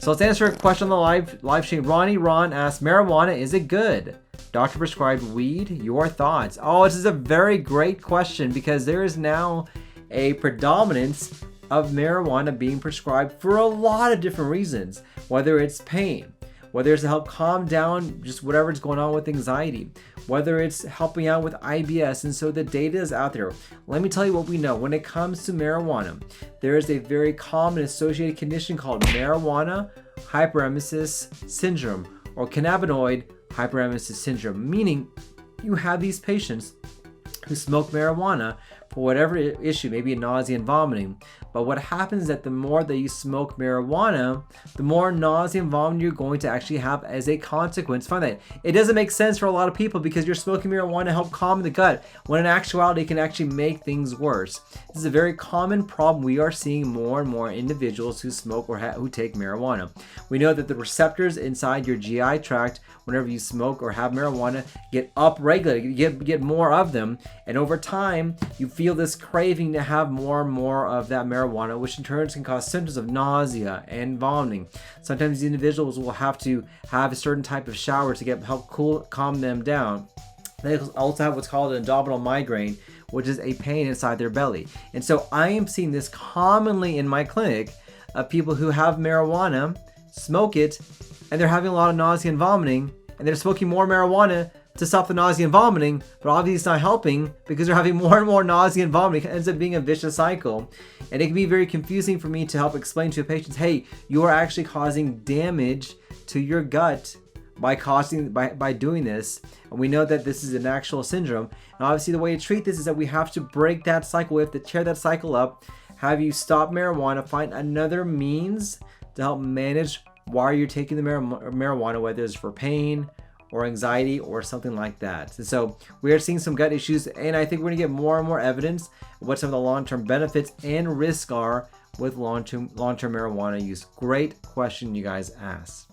So let's answer a question on the live stream. Ron asks, marijuana, is it good? Doctor prescribed weed, your thoughts? Oh, this is a very great question because there is now a predominance of marijuana being prescribed for a lot of different reasons, whether it's pain, whether it's to help calm down just whatever's going on with anxiety, whether it's helping out with IBS. And so the data is out there. Let me tell you what we know. When it comes to marijuana, there is a very common associated condition called marijuana hyperemesis syndrome, or cannabinoid hyperemesis syndrome, meaning you have these patients who smoke marijuana for whatever issue, maybe nausea and vomiting. But what happens is that the more that you smoke marijuana, the more nausea and vomiting you're going to actually have as a consequence. Find that it doesn't make sense for a lot of people because you're smoking marijuana to help calm the gut, when in actuality it can actually make things worse. This is a very common problem. We are seeing more and more individuals who smoke or who take marijuana. We know that the receptors inside your GI tract, whenever you smoke or have marijuana, get upregulated, you get more of them, and over time you feel this craving to have more and more of that marijuana, which in turn can cause symptoms of nausea and vomiting. Sometimes these individuals will have to have a certain type of shower to help calm them down. They also have what's called an abdominal migraine, which is a pain inside their belly. And so I am seeing this commonly in my clinic of people who have marijuana, smoke it, and they're having a lot of nausea and vomiting, and they're smoking more marijuana to stop the nausea and vomiting, but obviously it's not helping because they're having more and more nausea and vomiting. It ends up being a vicious cycle. And it can be very confusing for me to help explain to patients, hey, you are actually causing damage to your gut by doing this. And we know that this is an actual syndrome. And obviously the way to treat this is that we have to break that cycle. We have to tear that cycle up, have you stop marijuana, find another means to help manage why you're taking the marijuana, whether it's for pain or anxiety or something like that. And so we are seeing some gut issues, and I think we're gonna get more and more evidence of what some of the long-term benefits and risks are with long-term marijuana use. Great question you guys asked.